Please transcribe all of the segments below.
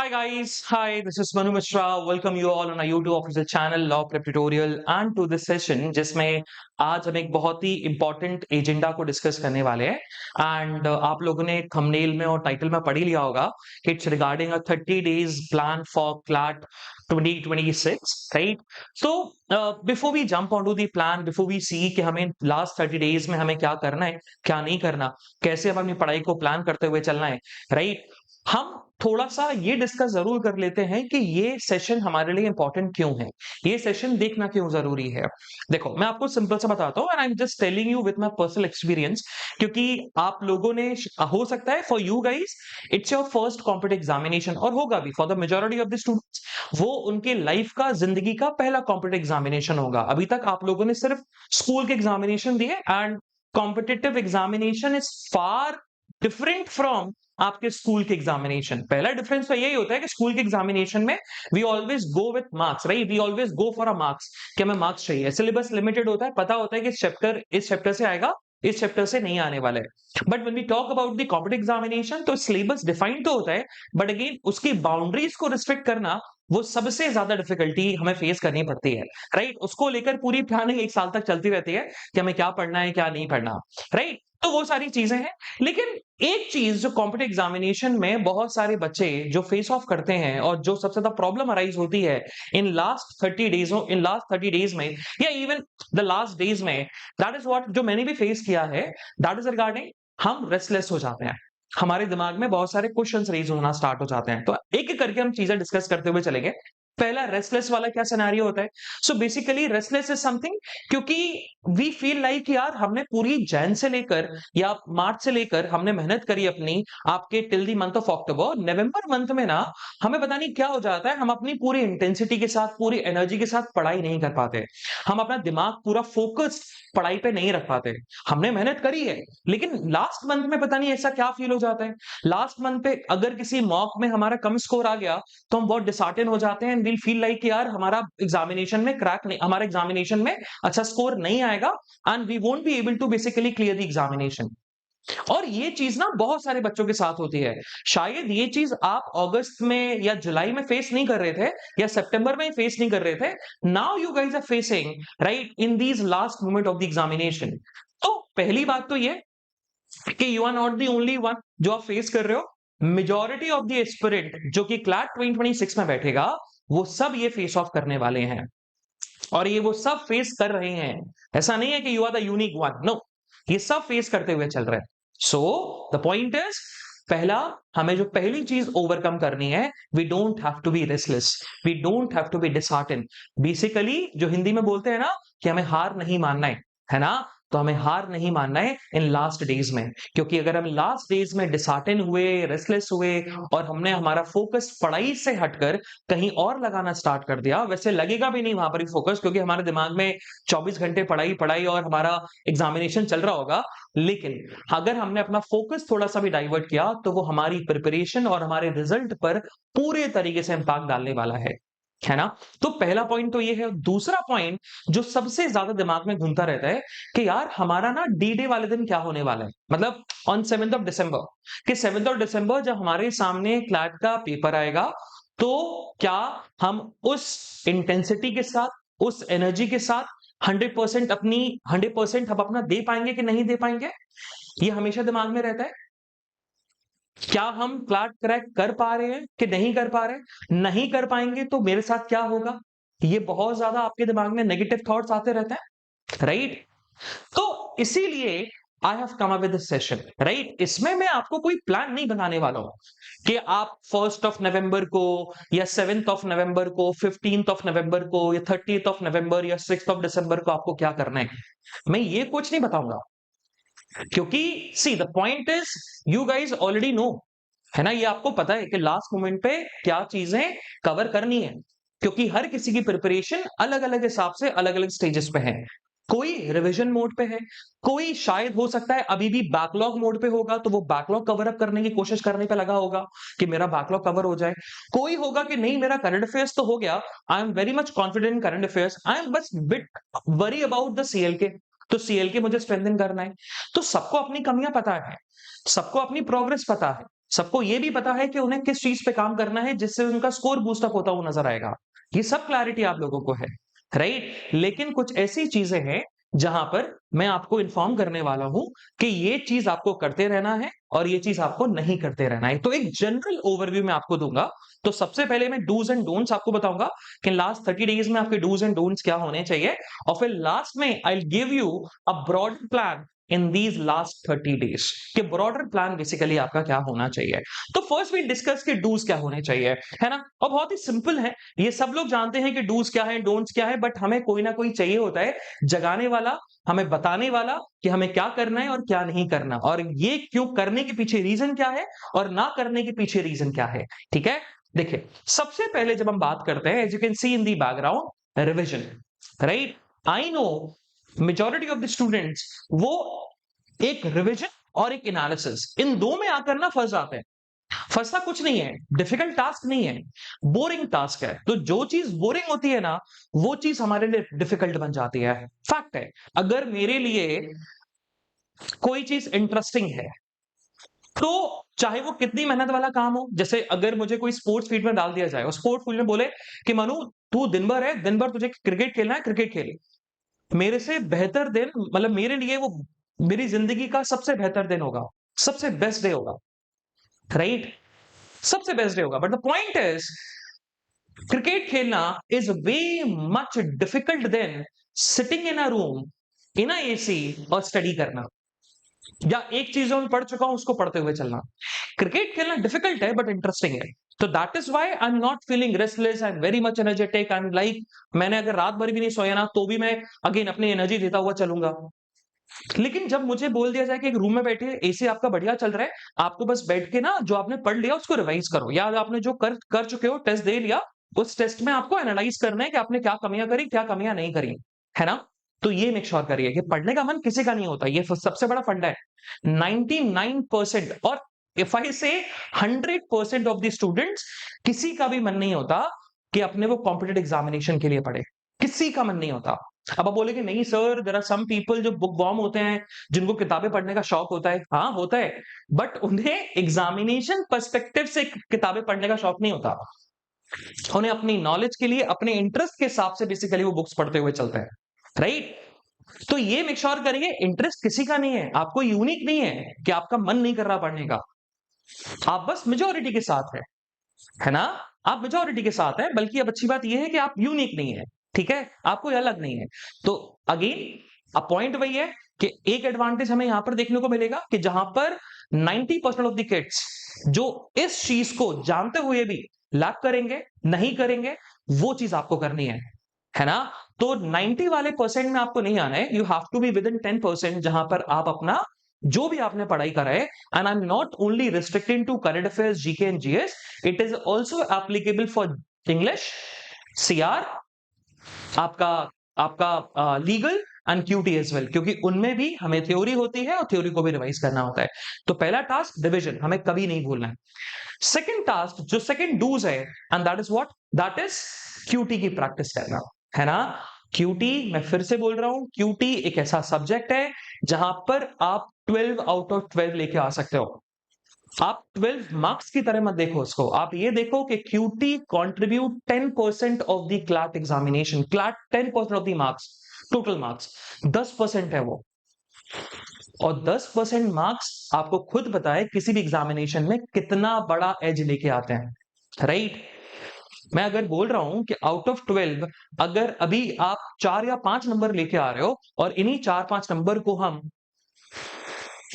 Hi guys, hi, this is Manu Mishra. Welcome you all on our YouTube official channel Law Prep Tutorial and to this session जिसमें आज हम एक बहुत ही important agenda को discuss करने वाले हैं एंड आप लोगों ने थंबनेल में और टाइटल में पढ़ ही लिया होगा it's regarding a 30 days plan for CLAT 2026, right? So before we jump onto the plan, before we see कि हमें last 30 days में हमें क्या करना है, क्या नहीं करना, कैसे हम अपनी पढ़ाई को प्लान करते हुए चलना है, राइट? हम थोड़ा सा ये डिस्कस जरूर कर लेते हैं कि ये सेशन हमारे लिए इंपॉर्टेंट क्यों है, ये सेशन देखना क्यों जरूरी है। देखो मैं आपको सिंपल सा बताता हूँ and I am just telling you with my personal experience, क्योंकि आप लोगों ने हो सकता है for you guys it's your first competitive examination और होगा भी for the majority of the students, वो उनके लाइफ का जिंदगी का पहला कॉम्पिटेटिव एग्जामिनेशन होगा। अभी तक आप लोगों ने सिर्फ स्कूल के एग्जामिनेशन दिए and competitive examination is far different from आपके स्कूल के एग्जामिनेशन। पहला डिफरेंस तो यही होता है कि स्कूल के एग्जामिनेशन में we always go with marks, right? We always go for a marks कि हमें मार्क्स चाहिए, सिलेबस लिमिटेड होता है, पता होता है कि इस चैप्टर से आएगा, इस चैप्टर से नहीं आने वाला है। But when we talk about the competitive examination तो सिलेबस डिफाइंड तो होता है, बट अगेन उसकी बाउंड्रीज को रिस्ट्रिक्ट करना वो सबसे ज्यादा डिफिकल्टी हमें फेस करनी पड़ती है, राइट? उसको लेकर पूरी प्लानिंग एक साल तक चलती रहती है कि हमें क्या पढ़ना है क्या नहीं पढ़ना, राइट? तो वो सारी चीजें हैं। लेकिन एक चीज जो कॉम्पिटेटिव एग्जामिनेशन में बहुत सारे बच्चे जो फेस ऑफ करते हैं और जो सबसे ज्यादा प्रॉब्लम अराइज होती है इन लास्ट 30 डेज में या इवन द लास्ट डेज में, दैट इज व्हाट जो मैंने भी फेस किया है, दैट इज रिगार्डिंग हम रेस्टलेस हो जाते हैं। हमारे दिमाग में बहुत सारे क्वेश्चंस रेज होना स्टार्ट हो जाते हैं। तो एक एक करके हम चीजें डिस्कस करते हुए चलेंगे। पहला रेस्टलेस वाला क्या सिनेरियो होता है? So basically restless is something क्योंकि वी फील लाइक यार हमने पूरी जैन से लेकर या मार्च से लेकर हमने मेहनत करी अपनी आपके till the month of October, November month में ना हमें पता नहीं क्या हो जाता है, हम अपनी पूरी इंटेंसिटी के साथ पूरी एनर्जी के साथ पढ़ाई नहीं कर पाते, हम अपना दिमाग पूरा फोकस्ड पढ़ाई पे नहीं रख पाते। हमने मेहनत करी है लेकिन लास्ट मंथ में पता नहीं ऐसा क्या फील हो जाता है, लास्ट मंथ पे अगर किसी मॉक में हमारा कम स्कोर आ गया तो हम बहुत डिसहार्टेन हो जाते हैं एंड वील फील लाइक यार हमारा एग्जामिनेशन में क्रैक नहीं, हमारे एग्जामिनेशन में अच्छा स्कोर नहीं आएगा and we won't be able to basically clear the examination. और ये चीज ना बहुत सारे बच्चों के साथ होती है। शायद ये चीज आप अगस्त में या जुलाई में फेस नहीं कर रहे थे या सितंबर में फेस नहीं कर रहे थे, now you guys are facing right in these last moment of the examination. तो पहली बात तो ये कि you are not the only one जो आप फेस कर रहे हो, मेजॉरिटी ऑफ द एस्पिरेंट जो कि क्लैट 2026 में बैठेगा वो सब ये फेस ऑफ करने वाले हैं और ये वो सब फेस कर रहे हैं। ऐसा नहीं है कि you are the unique one, no, ये सब फेस करते हुए चल रहे हैं। सो द पॉइंट इज, पहला हमें जो पहली चीज ओवरकम करनी है, we don't have to be restless, we don't have to be dishearten. Basically जो हिंदी में बोलते हैं ना कि हमें हार नहीं मानना है ना? तो हमें हार नहीं मानना है इन लास्ट डेज में, क्योंकि अगर हम लास्ट डेज में डिसहार्टेन हुए, रेस्टलेस हुए और हमने हमारा फोकस पढ़ाई से हटकर कहीं और लगाना स्टार्ट कर दिया, वैसे लगेगा भी नहीं वहां पर फोकस क्योंकि हमारे दिमाग में 24 घंटे पढ़ाई पढ़ाई और हमारा एग्जामिनेशन चल रहा होगा। लेकिन अगर हमने अपना फोकस थोड़ा सा भी डाइवर्ट किया तो वो हमारी प्रिपरेशन और हमारे रिजल्ट पर पूरे तरीके से इंपैक्ट डालने वाला है ना? तो पहला पॉइंट तो ये है। दूसरा पॉइंट जो सबसे ज्यादा दिमाग में घूमता रहता है कि यार हमारा ना डी डे वाले दिन क्या होने वाला है, मतलब ऑन 7th ऑफ दिसंबर, कि 7th ऑफ दिसंबर जब हमारे सामने क्लैट का पेपर आएगा तो क्या हम उस इंटेंसिटी के साथ, उस एनर्जी के साथ 100% हम अपना दे पाएंगे कि नहीं दे पाएंगे? ये हमेशा दिमाग में रहता है। क्या हम क्लैट क्रैक कर पा रहे हैं कि नहीं कर पा रहे? नहीं कर पाएंगे तो मेरे साथ क्या होगा? ये बहुत ज्यादा आपके दिमाग में नेगेटिव थॉट्स आते रहते हैं, राइट? तो इसीलिए I have come up with this session, right? इसमें मैं आपको कोई प्लान नहीं बनाने वाला हूं कि आप 1st ऑफ नवंबर को या 7th ऑफ नवंबर को, 15th ऑफ नवंबर को या 30th ऑफ नवंबर या 6th ऑफ दिसंबर को आपको क्या करना है, मैं ये कुछ नहीं बताऊंगा। क्योंकि see the point is you guys already know, है ना? ये आपको पता है कि लास्ट मोमेंट पे क्या चीजें कवर करनी है, क्योंकि हर किसी की प्रिपरेशन अलग अलग हिसाब से अलग अलग स्टेजेस पे है। कोई रिवीजन मोड पे है, कोई शायद हो सकता है अभी भी बैकलॉग मोड पे होगा तो वो बैकलॉग कवर अप करने की कोशिश करने पे लगा होगा कि मेरा बैकलॉग कवर हो जाए। कोई होगा कि नहीं मेरा करंट अफेयर्स तो हो गया, I am very much confident in current affairs, I am बस बिट वरी अबाउट द सीएलके, तो सीएलके मुझे स्ट्रेंथन करना है। तो सबको अपनी कमियां पता है, सबको अपनी प्रोग्रेस पता है, सबको ये भी पता है कि उन्हें किस चीज पे काम करना है जिससे उनका स्कोर बूस्ट अप होता हुआ नजर आएगा। ये सब क्लैरिटी आप लोगों को है, राइट? लेकिन कुछ ऐसी चीजें हैं जहां पर मैं आपको इन्फॉर्म करने वाला हूं कि ये चीज आपको करते रहना है और ये चीज आपको नहीं करते रहना है। तो एक जनरल ओवरव्यू मैं आपको दूंगा। तो सबसे पहले मैं डूज एंड डोंट्स आपको बताऊंगा कि लास्ट 30 डेज में आपके डूज एंड डोंट्स क्या होने चाहिए, और फिर लास्ट में I will give you a broad plan in these last 30 days कि ब्रॉडर प्लान बेसिकली आपका क्या होना चाहिए। तो फर्स्ट वी डिस्कस के डूज क्या होने चाहिए, है ना? और बहुत ही सिंपल है, ये सब लोग जानते हैं कि डूज क्या है, डोंट्स क्या है, बट हमें कोई ना कोई चाहिए होता है जगाने वाला, हमें बताने वाला कि हमें क्या करना है और क्या नहीं करना, और ये क्यों करने के पीछे रीजन क्या है और ना करने के पीछे रीजन क्या है। ठीक है, देखिए सबसे पहले जब हम बात करते हैं, as you can see in the background, revision, right? I know majority of the students वो एक रिविजन और एक एनालिसिस, इन दो में आकर ना फंस जाते हैं। फंसना कुछ नहीं है, डिफिकल्ट टास्क नहीं है, बोरिंग टास्क है। तो जो चीज बोरिंग होती है ना, वो चीज हमारे लिए डिफिकल्ट बन जाती है। फैक्ट है, अगर मेरे लिए कोई चीज इंटरेस्टिंग है तो चाहे वो कितनी मेहनत वाला काम हो, जैसे अगर मुझे कोई स्पोर्ट्स फील्ड में डाल दिया जाए और स्पोर्ट्स फील्ड में बोले कि मनु तू दिन भर है, दिन भर तुझे क्रिकेट खेलना है, क्रिकेट खेल, मेरे से बेहतर दिन, मतलब मेरे लिए वो मेरी जिंदगी का सबसे बेहतर दिन होगा, सबसे बेस्ट डे होगा, राइट? सबसे बेस्ट डे होगा। But the point is cricket खेलना is way much difficult than sitting in a room in a AC और स्टडी करना, या एक चीज में पढ़ चुका हूं उसको पढ़ते हुए चलना। क्रिकेट खेलना डिफिकल्ट है बट इंटरेस्टिंग है। तो that is why I am not feeling restless, I am very much energetic, I am like मैंने अगर रात भर भी नहीं सोया ना तो भी मैं अगेन अपनी एनर्जी देता हुआ चलूंगा। लेकिन जब मुझे बोल दिया जाए कि एक रूम में बैठे, एसी आपका बढ़िया चल रहा है, आपको बस बैठ के ना जो आपने पढ़ लिया उसको रिवाइज करो, या आपने जो कर कर चुके हो, टेस्ट दे लिया, उस टेस्ट में आपको एनालाइज करना है कि आपने क्या कमियां करी, क्या कमियां नहीं करी, है ना? तो ये मेक श्योर करिए कि पढ़ने का मन किसी का नहीं होता, ये सबसे बड़ा फंडा है। 99% और इफ आई से 100% ऑफ द स्टूडेंट्स, किसी का भी मन नहीं होता कि अपने वो कॉम्पिटेटिव एग्जामिनेशन के लिए पढ़े, किसी का मन नहीं होता। अब आप बोलेंगे नहीं sir, there are some people जो बुक वॉर्म होते हैं, जिनको किताबें पढ़ने का शौक होता है। हाँ होता है, बट उन्हें एग्जामिनेशन पर्सपेक्टिव से किताबें पढ़ने का शौक नहीं होता। उन्हें अपनी नॉलेज के लिए, अपने इंटरेस्ट के हिसाब से बेसिकली वो बुक्स पढ़ते हुए चलते हैं, राइट? तो ये मेक श्योर करिए इंटरेस्ट किसी का नहीं है, आपको यूनिक नहीं है कि आपका मन नहीं कर रहा पढ़ने का, आप बस मेजोरिटी के साथ है ना? आप मेजोरिटी के साथ है, बल्कि अब अच्छी बात यह है कि आप यूनिक नहीं है, ठीक है? आप कोई अलग नहीं है। तो अगेन पॉइंट वही है कि एक एडवांटेज हमें यहां पर देखने को मिलेगा कि जहां पर 90% ऑफ द किड्स जो इस चीज को जानते हुए भी लैक करेंगे, नहीं करेंगे, वो चीज आपको करनी है ना? तो 90 वाले परसेंट में आपको नहीं आना है, you have to be within 10%, जहां पर आप अपना जो भी आपने पढ़ाई करा है, and I am not only restricting to current affairs, GK and GS, it is also applicable for English, CR, आपका आपका legal and QT as well, क्योंकि उनमें भी हमें थ्योरी होती है और थ्योरी को भी रिवाइज करना होता है। तो पहला टास्क डिवीजन हमें कभी नहीं भूलना है। सेकंड टास्क जो सेकंड डूज है, and that is what, that is QT की प्रैक्टिस करना, है ना? क्यूटी, मैं फिर से बोल रहा हूं, क्यूटी एक ऐसा सब्जेक्ट है जहां पर आप 12 आउट ऑफ 12 लेके आ सकते हो। आप 12 मार्क्स की तरह मत देखो उसको, आप ये देखो कि QT contribute 10% of the CLAT examination, CLAT 10% of the marks, total marks 10% है वो, और 10% मार्क्स आपको खुद पता है किसी भी एग्जामिनेशन में कितना बड़ा एज लेके आते हैं, राइट? मैं अगर बोल रहा हूं कि आउट ऑफ 12 अगर अभी आप 4 या 5 नंबर लेके आ रहे हो, और इन्हीं 4-5 नंबर को हम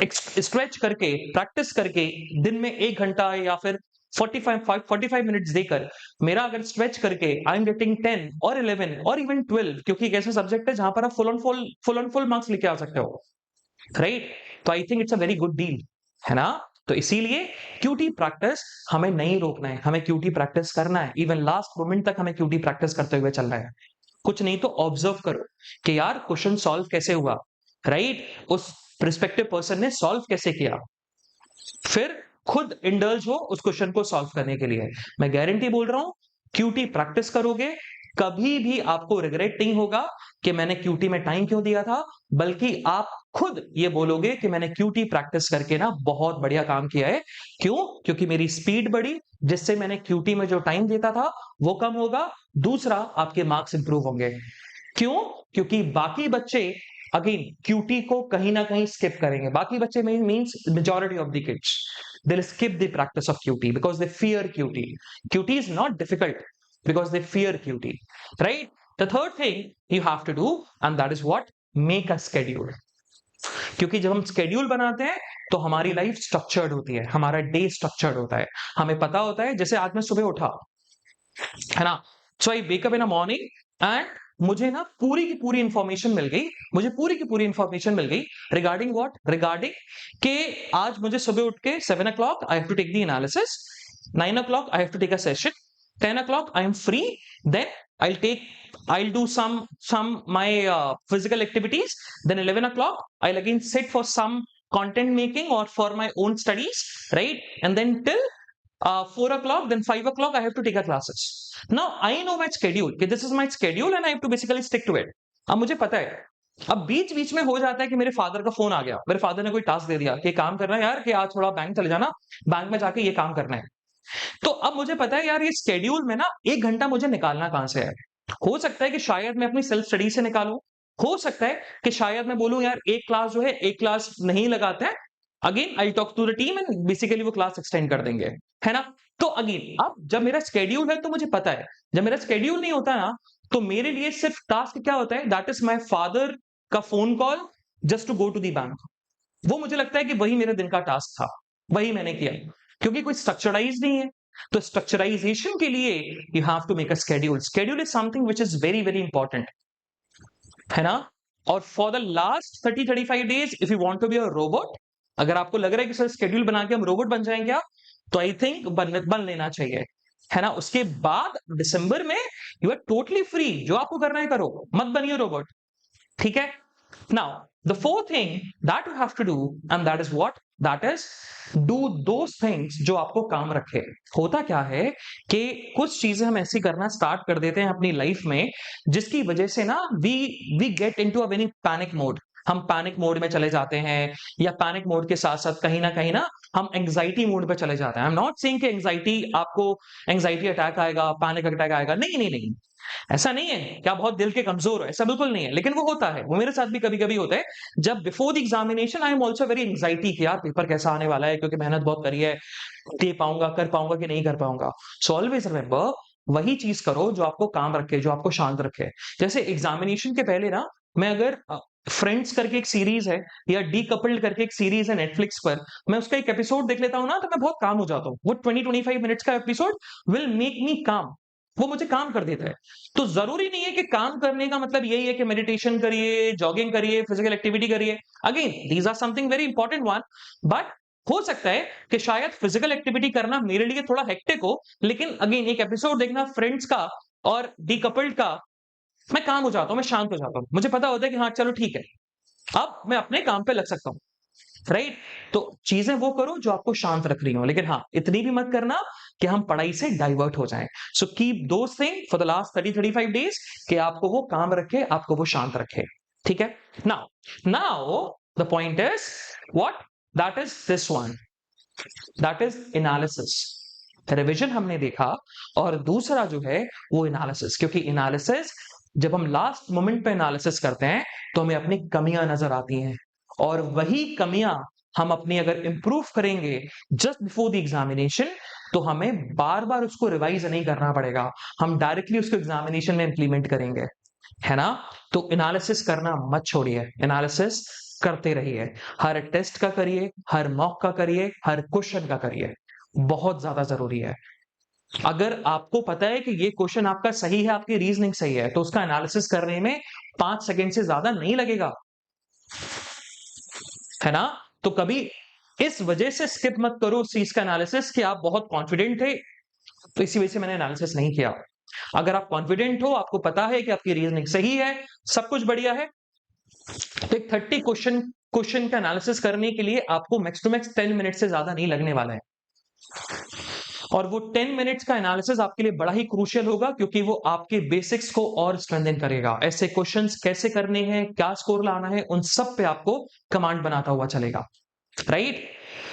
स्ट्रेच करके, प्रैक्टिस करके दिन में 1 घंटा या फिर 45 मिनट्स देकर, मेरा अगर स्ट्रेच करके आई एम गेटिंग 10 और 11 और इवन 12, क्योंकि एक ऐसा सब्जेक्ट है जहां पर आप फुल ऑन फुल मार्क्स लेके आ सकते हो, राइट? तो I think it's a very good deal, है ना? तो इसीलिए क्यूटी प्रैक्टिस हमें नहीं रोकना है, हमें क्यूटी प्रैक्टिस करना है, इवन लास्ट मोमेंट तक हमें क्यूटी प्रैक्टिस करते हुए चलना है। कुछ नहीं तो ऑब्जर्व करो कि यार क्वेश्चन सॉल्व कैसे हुआ, राइट? उस रिस्पेक्टिव पर्सन ने सॉल्व कैसे किया, फिर खुद इंडल्ज हो उस क्वेश्चन को सॉल्व करने के लिए। मैं गारंटी बोल रहा हूं, क्यूटी प्रैक्टिस करोगे, कभी भी आपको रिग्रेट नहीं होगा कि मैंने क्यूटी में टाइम क्यों दिया था, बल्कि आप खुद ये बोलोगे कि मैंने क्यूटी प्रैक्टिस करके ना बहुत बढ़िया काम किया है। क्यों? क्योंकि मेरी स्पीड बढ़ी, जिससे मैंने क्यूटी में जो टाइम देता था वो कम होगा। दूसरा, आपके मार्क्स इंप्रूव होंगे। क्यों? क्योंकि बाकी बच्चे अगेन क्यूटी को कहीं ना कहीं स्किप करेंगे। बाकी बच्चे means majority of the kids they'll skip the practice of QT because they fear QT. QT is not difficult because they fear QT, right? The third thing you have to do, and that is what? Make a schedule. क्योंकि जब हम schedule बनाते हैं तो हमारी life structured होती है, हमारा डे स्ट्रक्चर्ड होता है। हमें पता होता है, जैसे आज मैं सुबह उठा, है ना, so I wake up in a morning and मुझे ना पूरी की पूरी इंफॉर्मेशन मिल गई, मुझे पूरी की पूरी इंफॉर्मेशन मिल गई रिगार्डिंग व्हाट, रिगार्डिंग के आज मुझे सुबह उठ के 7 o'clock I have to take the analysis, 9 o'clock I have to take a session, 10 o'clock I am free, then I'll do some my physical activities, then 11 o'clock I'll again sit for some content making or for my own studies, right? And then till 4 o'clock, then 5 o'clock I have to take a classes. Now I know my schedule, कि this is my schedule and I have to basically stick to it. अब मुझे पता है, अब बीच बीच में हो जाता है कि मेरे फादर का फोन आ गया, मेरे फादर ने कोई टास्क दे दिया कि काम करना है यार, कि आज थोड़ा बैंक चले जाना, बैंक में जाके ये काम करना है। तो अब मुझे पता है यार, ये स्केड्यूल में ना 1 घंटा मुझे निकालना कहां से है। हो सकता है कि शायद मैं अपनी सेल्फ स्टडी से निकालूं, हो सकता है कि शायद मैं बोलूं यार एक क्लास जो है, एक क्लास नहीं लगाते हैं, again I talk to the team and basically वो क्लास एक्सटेंड कर देंगे, है ना। तो अगेन अब जब मेरा स्केड्यूल है तो मुझे पता है, जब मेरा स्केड्यूल नहीं होता ना, तो मेरे लिए सिर्फ टास्क क्या होता है, दैट इज माई फादर का phone call just to go to the bank. वो मुझे लगता है कि वही मेरे दिन का टास्क था, वही मैंने किया, क्योंकि कोई स्ट्रक्चराइज नहीं है। तो स्ट्रक्चराइजेशन के लिए you have to make a schedule. Schedule is something which is very very important, है ना। और for the last 30-35 days if you want to be a robot, अगर आपको लग रहा है कि सर स्केड्यूल बना के हम रोबोट बन जाएंगे क्या, तो आई थिंक बन लेना चाहिए, है ना। उसके बाद दिसंबर में यू आर टोटली फ्री, जो आपको करना है करो, मत बनिए रोबोट, ठीक है। Now, the fourth thing that you have to do, and that is what? That is do those things जो आपको काम रखे। होता क्या है कि कुछ चीजें हम ऐसी करना स्टार्ट कर देते हैं अपनी लाइफ में, जिसकी वजह से ना we get into a very panic mode. हम पैनिक मोड में चले जाते हैं, या पैनिक मोड के साथ साथ कहीं ना हम एंग्जाइटी मोड पे चले जाते हैं। आई एम नॉट सेइंग कि एंग्जाइटी अटैक आएगा, पैनिक अटैक आएगा, नहीं नहीं नहीं, ऐसा नहीं है कि आप बहुत दिल के कमजोर हो, ऐसा बिल्कुल नहीं है। लेकिन वो होता है, वो मेरे साथ भी कभी कभी होता है, जब before the examination I am also very anxiety कि यार पेपर कैसा आने वाला है, क्योंकि मेहनत बहुत करी है, दे पाऊंगा, कर पाऊंगा कि नहीं कर पाऊंगा। सो ऑलवेज रिमेंबर, वही चीज करो जो आपको काम रखे, जो आपको शांत रखे। जैसे एग्जामिनेशन के पहले ना, मैं अगर फ्रेंड्स करके एक सीरीज है, या डीकपल्ड करके एक सीरीज है नेटफ्लिक्स पर, मैं उसका एक एपिसोड देख लेता हूं ना, तो मैं बहुत काम हो जाता हूँ। वो 20-25 मिनट्स का एपिसोड विल मेक मी काम, वो मुझे काम कर देता है। तो जरूरी नहीं है कि काम करने का मतलब यही है कि मेडिटेशन करिए, जॉगिंग करिए, फिजिकल एक्टिविटी करिए। Again these are something very important one, but हो सकता है कि शायद फिजिकल एक्टिविटी करना मेरे लिए थोड़ा हेक्टिक हो, लेकिन अगेन एक एपिसोड देखना फ्रेंड्स का और डीकपल्ड का, मैं काम हो जाता हूं, मैं शांत हो जाता हूं, मुझे पता होता है कि हाँ चलो ठीक है, अब मैं अपने काम पे लग सकता हूं, राइट। तो चीजें वो करो जो आपको शांत रख रही हो, लेकिन हाँ इतनी भी मत करना कि हम पढ़ाई से डाइवर्ट हो जाएं। So keep those thing for the last 30-35 days, कि आपको वो काम रखे, आपको वो शांत रखे, ठीक है। Now the point is what, that is this one, that is analysis. Revision हमने देखा, और दूसरा जो है वो एनालिसिस, क्योंकि एनालिसिस जब हम लास्ट मोमेंट पे एनालिसिस करते हैं तो हमें अपनी कमियां नजर आती हैं, और वही कमियां हम अपनी अगर इंप्रूव करेंगे जस्ट बिफोर द एग्जामिनेशन, तो हमें बार बार उसको रिवाइज नहीं करना पड़ेगा, हम डायरेक्टली उसको एग्जामिनेशन में इंप्लीमेंट करेंगे, है ना। तो एनालिसिस करना मत छोड़िए, एनालिसिस करते रहिए, हर टेस्ट का करिए, हर मॉक का करिए, हर क्वेश्चन का करिए, बहुत ज्यादा जरूरी है। अगर आपको पता है कि ये क्वेश्चन आपका सही है, आपकी रीजनिंग सही है, तो उसका एनालिसिस करने में 5 सेकंड से ज्यादा नहीं लगेगा, है ना। तो कभी इस वजह से स्किप मत करो उस चीज का एनालिसिस कि आप बहुत कॉन्फिडेंट थे, तो इसी वजह से मैंने एनालिसिस नहीं किया। अगर आप कॉन्फिडेंट हो, आपको पता है कि आपकी रीजनिंग सही है, सब कुछ बढ़िया है, तो एक 30 क्वेश्चन का एनालिसिस करने के लिए आपको मैक्स टू मैक्स 10 मिनट से ज्यादा नहीं लगने वाला है। और वो 10 मिनट्स का एनालिसिस आपके लिए बड़ा ही क्रूशियल होगा, क्योंकि वो आपके बेसिक्स को और स्ट्रेंथन करेगा। ऐसे क्वेश्चंस कैसे करने हैं, क्या स्कोर लाना है, उन सब पे आपको कमांड बनाता हुआ चलेगा, right?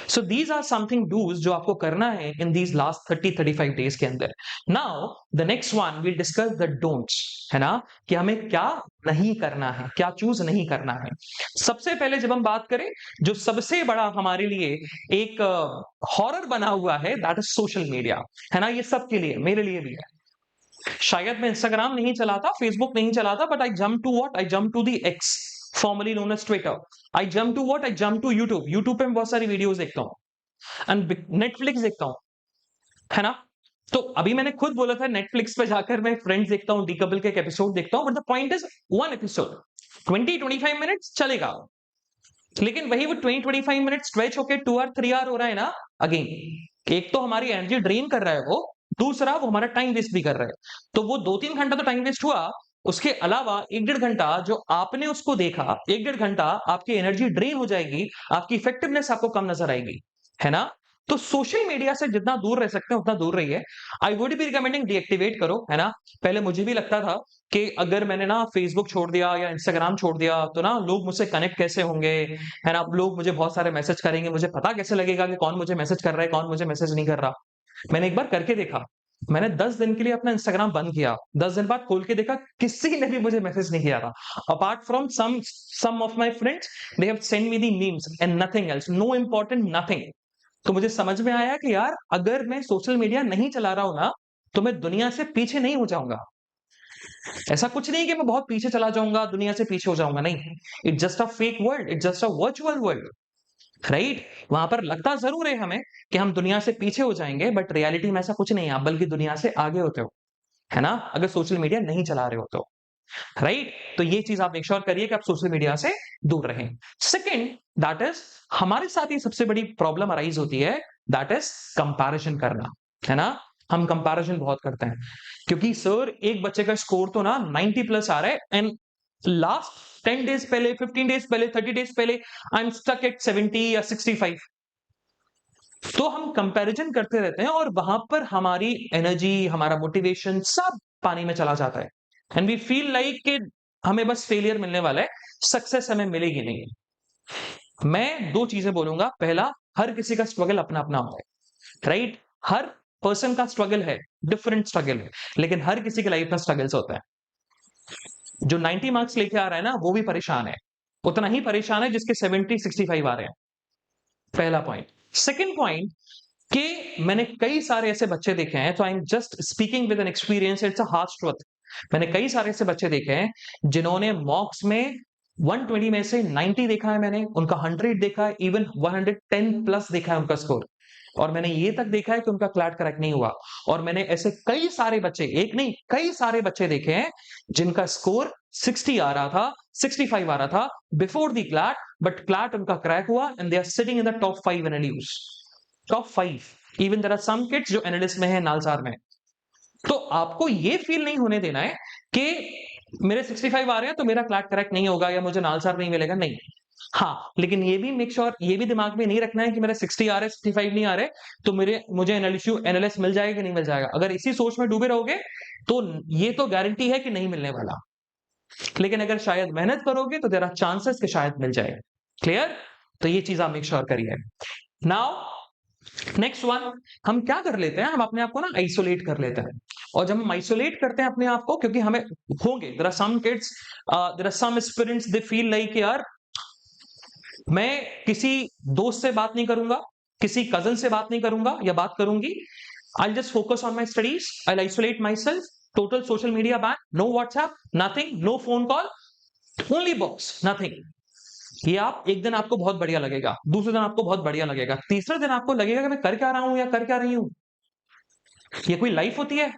So these are something do's जो आपको करना है इन दीज लास्ट 30-35 डेज के अंदर। Now the next one will discuss the don'ts, है ना, कि हमें क्या नहीं करना है, क्या चूज नहीं करना है। सबसे पहले जब हम बात करें, जो सबसे बड़ा हमारे लिए एक हॉरर बना हुआ है, दैट इज सोशल मीडिया, है ना। ये सबके लिए, मेरे लिए भी है। शायद मैं इंस्टाग्राम नहीं चलाता, फेसबुक नहीं चलाता, but I jump to what, I jump to the X, formerly known as Twitter. I jump to what, I jump to YouTube. YouTube पे मैं बहुत सारी वीडियोस देखता हूँ एंड नेटफ्लिक्स देखता हूँ, है ना। तो अभी मैंने खुद बोला था नेटफ्लिक्स पे जाकर मैं फ्रेंड्स देखता हूँ, डीकपल के एक एपिसोड देखता हूँ, but the point is one episode 20-25 minutes चलेगा, लेकिन वही वो 20-25 मिनट स्ट्रेच होके 2 आवर 3 आवर हो रहा है ना। अगेन, एक तो हमारी एनर्जी ड्रेन कर रहा है वो, दूसरा वो हमारा टाइम वेस्ट भी कर रहा है। तो वो 2-3 घंटा तो टाइम वेस्ट हुआ, उसके अलावा 1-1.5 घंटा जो आपने उसको देखा, 1-1.5 घंटा आपकी एनर्जी ड्रेन हो जाएगी, आपकी इफेक्टिवनेस आपको कम नजर आएगी, है ना। तो सोशल मीडिया से जितना दूर रह सकते हैं उतना दूर रहिए। I would be recommending deactivate करो, है ना। पहले मुझे भी लगता था कि अगर मैंने ना फेसबुक छोड़ दिया या इंस्टाग्राम छोड़ दिया तो ना लोग मुझसे कनेक्ट कैसे होंगे, है ना। लोग मुझे बहुत सारे मैसेज करेंगे, मुझे पता कैसे लगेगा कि कौन मुझे मैसेज कर रहा है, कौन मुझे मैसेज नहीं कर रहा। मैंने एक बार करके देखा, मैंने 10 दिन के लिए अपना इंस्टाग्राम बंद किया, 10 दिन बाद खोल के देखा, किसी ने भी मुझे मैसेज नहीं किया था, apart from some of my friends, they have send me the memes and nothing else, no important nothing. तो मुझे समझ में आया कि यार अगर मैं सोशल मीडिया नहीं चला रहा हूं ना, तो मैं दुनिया से पीछे नहीं हो जाऊंगा। ऐसा कुछ नहीं कि मैं बहुत पीछे चला जाऊंगा, दुनिया से पीछे हो जाऊंगा, नहीं। It's just a fake world, it's just a virtual world, right. वहां पर लगता जरूर है हमें कि हम दुनिया से पीछे हो जाएंगे, बट रियलिटी में ऐसा कुछ नहीं है, आप बल्कि दुनिया से आगे होते हो, है ना, अगर सोशल मीडिया नहीं चला रहे हो तो, राइट। तो ये चीज आप मेक श्योर करिए कि आप सोशल मीडिया से दूर रहें। सेकंड, दैट इज हमारे साथ ही सबसे बड़ी प्रॉब्लम अराइज होती है, दैट इज कंपैरिजन करना, है ना। हम कंपैरिजन बहुत करते हैं, क्योंकि सर एक बच्चे का स्कोर तो ना 90 प्लस आ रहा है एंड लास्ट 10 डेज पहले, 15 डेज पहले, 30 डेज पहले आई एम स्टक एट 70 या 65। तो हम कंपैरिजन करते रहते हैं और वहां पर हमारी एनर्जी, हमारा मोटिवेशन सब पानी में चला जाता है एंड वी फील लाइक कि हमें बस फेलियर मिलने वाला है, सक्सेस हमें मिलेगी नहीं। मैं दो चीजें बोलूंगा, पहला, हर किसी का स्ट्रगल अपना अपना होता है, राइट। हर पर्सन का स्ट्रगल है, डिफरेंट स्ट्रगल है, लेकिन हर किसी की लाइफ में स्ट्रगल्स होता है। जो 90 मार्क्स लेके आ रहा है ना, वो भी परेशान है, उतना ही परेशान है जिसके 70-65 आ रहे हैं, पहला पॉइंट। सेकेंड पॉइंट, कि मैंने कई सारे ऐसे बच्चे देखे हैं, तो I am just speaking with an experience, it's a harsh truth. मैंने कई सारे ऐसे बच्चे देखे हैं जिन्होंने मॉक्स में 120 में से 90 देखा है, मैंने उनका 100 देखा है, इवन 110 प्लस देखा है उनका स्कोर, और मैंने ये तक देखा है कि उनका क्लैट करेक्ट नहीं हुआ। और मैंने ऐसे कई सारे बच्चे, एक नहीं कई सारे बच्चे देखे हैं जिनका स्कोर 60 आ रहा था, 65 आ रहा था before the CLAT, but CLAT उनका क्रैक हुआ and they are sitting in the top 5 NLUs, top 5। Even there are some kids जो एनालिस्ट में है, नालसार में। तो आपको ये फील नहीं होने देना है कि मेरे 65 आ रहे हैं तो मेरा क्लैट करेक्ट नहीं होगा या मुझे नालसार नहीं मिलेगा, नहीं। हाँ, लेकिन ये भी मेक श्योर, ये भी दिमाग में नहीं रखना है कि मेरे 60 आ रहे, 65 नहीं आ रहे, तो मुझे एनालिस्ट मिल जाएगा कि नहीं मिल जाएगा। अगर इसी सोच में डूबे रहोगे तो ये तो गारंटी है कि नहीं मिलने वाला, लेकिन अगर शायद मेहनत करोगे तो देयर आर चांसेस कि शायद मिल जाए। क्लियर? तो ये चीज आप मेक श्योर करिए। नाउ नेक्स्ट वन, हम क्या कर लेते हैं, हम अपने आप को ना आइसोलेट कर लेते हैं। और जब हम आइसोलेट करते हैं अपने आप को, क्योंकि हमें होंगे, there are some kids, there are some aspirants, they feel like यार मैं किसी दोस्त से बात नहीं करूंगा, किसी कजन से बात नहीं करूंगा या बात करूंगी, I just focus on my studies, I isolate myself, total social media ban, no WhatsApp, nothing, no phone call, only books, nothing. ये आप एक दिन आपको बहुत बढ़िया लगेगा, दूसरे दिन आपको बहुत बढ़िया लगेगा, तीसरे दिन आपको लगेगा कि मैं कर क्या रहा हूं या कर क्या रही हूं, ये कोई लाइफ होती है।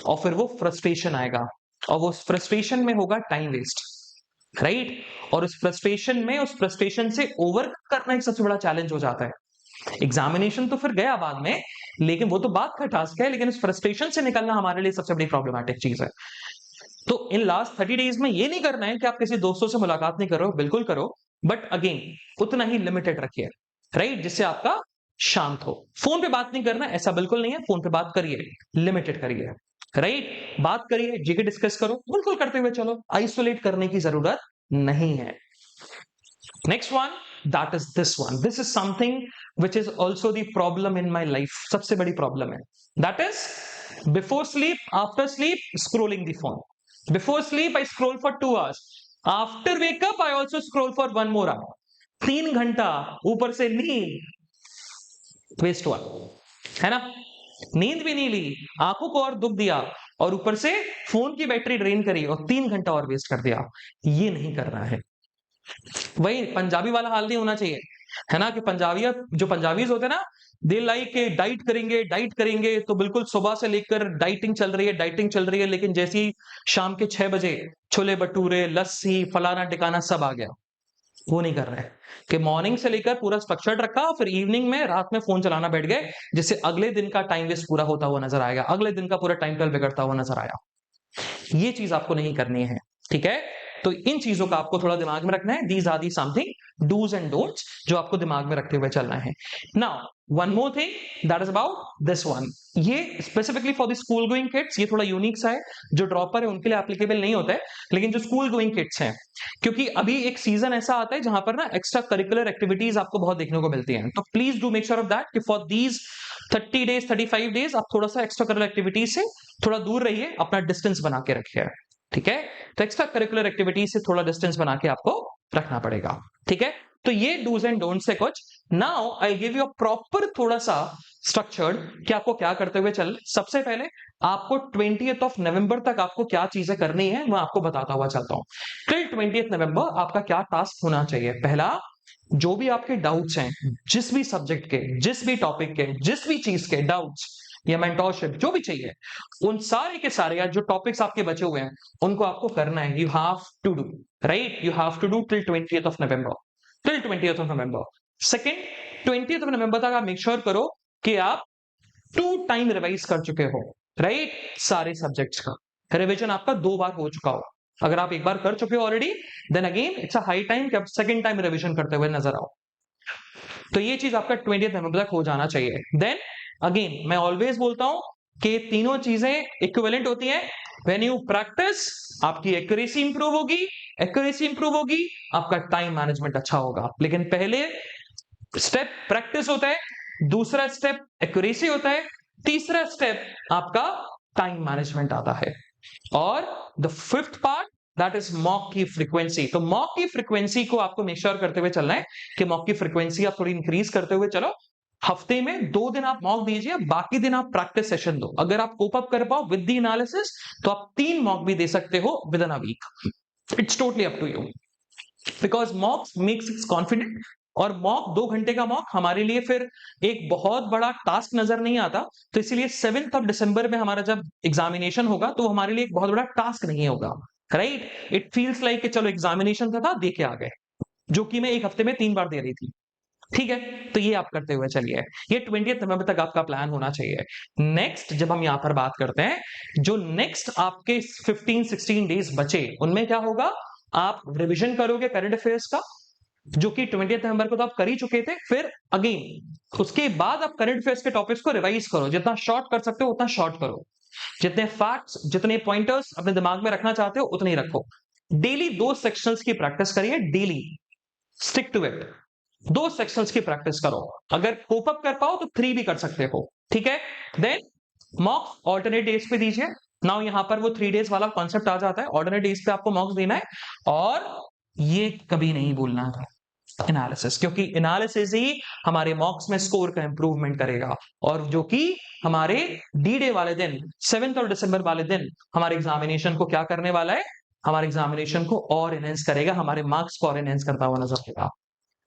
और फिर वो फ्रस्ट्रेशन आएगा, और वो फ्रस्ट्रेशन में होगा टाइम वेस्ट, राइट। और उस फ्रस्ट्रेशन से ओवर करना एक सबसे बड़ा चैलेंज हो जाता है। एग्जामिनेशन तो फिर गया बाद में, लेकिन वो तो बात का टास्क है, लेकिन उस फ्रस्ट्रेशन से निकलना हमारे लिए सबसे बड़ी प्रॉब्लमैटिक चीज है। तो इन लास्ट 30 डेज में ये नहीं करना है कि आप किसी दोस्तों से मुलाकात नहीं करो, बिल्कुल करो, बट अगेन उतना ही लिमिटेड रखिए, राइट, जिससे आपका शांत हो। फोन पे बात नहीं करना, ऐसा बिल्कुल नहीं है, फोन पे बात करिए, लिमिटेड करिए, राइट? बात करिए, जीके डिस्कस करो, बिल्कुल करते हुए चलो, आइसोलेट करने की जरूरत नहीं है। Next one, that is this one. This is something which is also the problem in my life. सबसे बड़ी problem है. That is before sleep, after sleep, scrolling the phone. Before sleep, I scroll for 2 hours. After wake up, I also scroll for 1 more hour. 3 घंटा ऊपर से नींद waste हुआ, है ना? नींद भी नहीं ली, आंखों को और दुख दिया, और ऊपर से फोन की बैटरी ड्रेन करी और 3 घंटा और वेस्ट कर दिया। ये नहीं करना है। वही पंजाबी वाला हाल नहीं होना चाहिए, है ना? कि जो पंजाबीज होते हैं ना, दे लाइक डाइट करेंगे, तो बिल्कुल सुबह से लेकर डाइटिंग चल रही है, लेकिन जैसे ही शाम के 6 बजे छोले भटूरे, लस्सी, फलाना टिकाना सब आ गया। वो नहीं कर रहे हैं कि मॉर्निंग से लेकर पूरा स्ट्रक्चर्ड रखा, फिर इवनिंग में रात में फोन चलाना बैठ गए, जिससे अगले दिन का टाइम वेस्ट पूरा होता हुआ नजर आएगा, अगले दिन का पूरा टाइम टेबल बिगड़ता हुआ नजर आया। ये चीज आपको नहीं करनी है, ठीक है? तो इन चीजों का आपको थोड़ा दिमाग में रखना है। These are the something dos and don'ts जो आपको दिमाग में रखते हुए चलना है। Now one more thing, that is about this one. ये specifically for the school going kids, ये थोड़ा यूनिक सा है, जो ड्रॉपर है उनके लिए एप्लीकेबल नहीं होता है, लेकिन जो स्कूल गोइंग किड्स हैं, क्योंकि अभी एक सीजन ऐसा आता है जहां पर ना एक्स्ट्रा करिकुलर एक्टिविटीज आपको बहुत देखने को मिलती हैं, तो please do make sure of that कि फॉर दीज 30 डेज 35 डेज आप थोड़ा सा एक्स्ट्रा करिकुलर एक्टिविटीज से थोड़ा दूर रहिए, अपना डिस्टेंस बना के रखिए, ठीक है? तो एक्स्ट्रा करिकुलर एक्टिविटीज से थोड़ा डिस्टेंस बना के आपको रखना पड़ेगा, ठीक है? तो ये डूज एंड डोंट्स से कुछ। Now I give you a proper थोड़ा सा स्ट्रक्चर्ड कि आपको क्या करते हुए चल। सबसे पहले आपको 20th नवंबर तक आपको क्या चीजें करनी है मैं आपको बताता हुआ चलता हूं। टिल 20th नवंबर आपका क्या टास्क होना चाहिए? पहला, जो भी आपके डाउट्स हैं, जिस भी सब्जेक्ट के, जिस भी टॉपिक के, जिस भी चीज के डाउट्स या मेंटोरशिप जो भी चाहिए, उन सारे के सारे या जो टॉपिक्स आपके बचे हुए हैं उनको आपको करना है। You have to do, right? You have to do till 20th November, till 20th November. Second, 20th नवंबर तक आप मेक श्योर करो कि आप 2 टाइम रिवाइज कर चुके हो, राइट? सारे सब्जेक्ट्स का रिविजन आपका 2 बार हो चुका हो। अगर आप एक बार कर चुके हो already, then again it's a high time कि आप सेकंड टाइम रिविजन करते हुए नजर आओ। तो ये चीज आपका 20th नवंबर तक हो जाना चाहिए। देन अगेन मैं ऑलवेज बोलता हूं कि तीनों चीजें इक्विवेलेंट होती हैं। व्हेन यू प्रैक्टिस, आपकी एक्यूरेसी इंप्रूव होगी, आपका टाइम मैनेजमेंट अच्छा होगा। लेकिन पहले स्टेप प्रैक्टिस होता है, दूसरा स्टेप एक्यूरेसी होता है, तीसरा स्टेप आपका टाइम मैनेजमेंट आता है, और the fifth part that is mock की फ्रीक्वेंसी। तो मॉक की फ्रीक्वेंसी को आपको मेक श्योर करते हुए चलना है कि मॉक की फ्रीक्वेंसी आप थोड़ी इंक्रीज करते हुए चलो। हफ्ते में 2 दिन आप मॉक दीजिए, बाकी दिन आप प्रैक्टिस सेशन दो। अगर आप कोप अप कर पाओ विद द एनालिसिस तो आप 3 मॉक भी दे सकते हो within a week. It's totally up to you, because mock makes its confident. और मॉक 2 घंटे का मॉक हमारे लिए फिर एक बहुत बड़ा टास्क नजर नहीं आता, तो इसीलिए 7 दिसंबर में हमारा जब एग्जामिनेशन होगा तो हमारे लिए एक बहुत बड़ा टास्क नहीं होगा, राइट? इट फील्स लाइक कि चलो एग्जामिनेशन था दे के आ गए, जो कि मैं एक हफ्ते में 3 बार दे रही थी, ठीक है? तो ये आप करते हुए चलिए, ये 20th नवंबर तक आपका प्लान होना चाहिए। नेक्स्ट जब हम यहां पर बात करते हैं, जो नेक्स्ट आपके 15-16 डेज बचे उनमें क्या होगा? आप रिविजन करोगे करंट अफेयर्स का, जो कि 20th नवंबर को तो आप कर ही चुके थे। फिर अगेन उसके बाद आप करंट अफेयर्स के टॉपिक्स को रिवाइज करो, जितना शॉर्ट कर सकते हो उतना शॉर्ट करो, जितने फैक्ट्स, जितने पॉइंटर्स अपने दिमाग में रखना चाहते हो उतने ही रखो। डेली 2 सेक्शंस की प्रैक्टिस करिए, daily stick to it. 2 sections की प्रैक्टिस करो, अगर कोप अप कर पाओ तो 3 भी कर सकते हो, ठीक है? देन मॉक्स ऑल्टरनेट डेज पे दीजिए। नाउ यहां पर वो 3 डेज वाला कॉन्सेप्ट आ जाता है, ऑल्टरनेट डेज पे आपको मॉक्स देना है, और ये कभी नहीं भूलना है एनालिसिस, क्योंकि एनालिसिस ही हमारे मॉक्स में स्कोर का इंप्रूवमेंट करेगा, और जो कि हमारे डी डे वाले दिन 7 और दिसंबर वाले दिन हमारे एग्जामिनेशन को क्या करने वाला है? हमारे एग्जामिनेशन को और एनहेंस करेगा, हमारे मार्क्स को और एनहेंस करता हुआ नजर आएगा,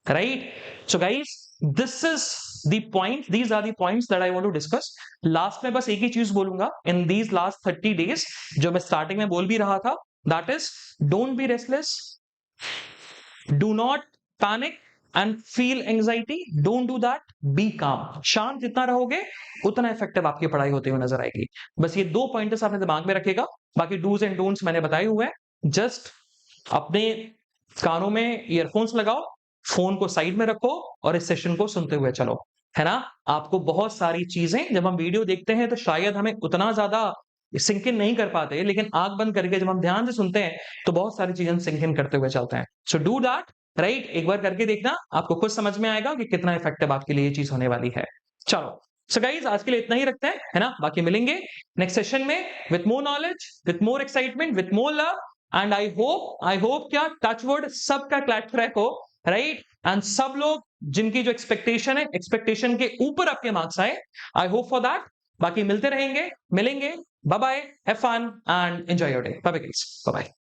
right? So guys, this is the point, these are the points that I want to discuss. Last में बस एक ही चीज बोलूंगा, इन दीज लास्ट 30 डेज जो मैं स्टार्टिंग में बोल भी रहा था, that is don't be restless, do not panic and feel anxiety, don't do that, be calm. शांत जितना रहोगे उतना इफेक्टिव आपकी पढ़ाई होते हुए नजर आएगी। बस ये 2 पॉइंट्स आपने दिमाग में रखेगा, बाकी डूज एंड डोंट्स मैंने बताए हुए हैं। जस्ट अपने कानों में ईयरफोन्स लगाओ, फोन को साइड में रखो और इस सेशन को सुनते हुए चलो। है ना? आपको बहुत सारी चीज़ें जब हम वीडियो देखते हैं तो शायद हमें उतना ज़्यादा सिंक इन नहीं कर पाते, लेकिन आँख बंद करके जब हम ध्यान से सुनते हैं, तो बहुत सारी चीज़ें हम सिंक इन करते हुए चलते हैं। So do that, right? एक बार करके देखना, आपको खुद समझ में आएगा कि कितना इफेक्टिव आपके लिए ये चीज़ होने वाली है। चलो, सो गाइज़ आज के लिए इतना ही रखते हैं, है ना? बाकी मिलेंगे नेक्स्ट सेशन में with more knowledge, with more excitement, with more love and I hope क्या टच वुड सबका क्लैट ट्रैक हो, राइट? एंड सब लोग जिनकी जो एक्सपेक्टेशन है, एक्सपेक्टेशन के ऊपर आपके मार्क्स आए। I hope for that. बाकी मिलते रहेंगे, मिलेंगे। Bye bye, have fun and enjoy your day. Bye bye guys, bye bye.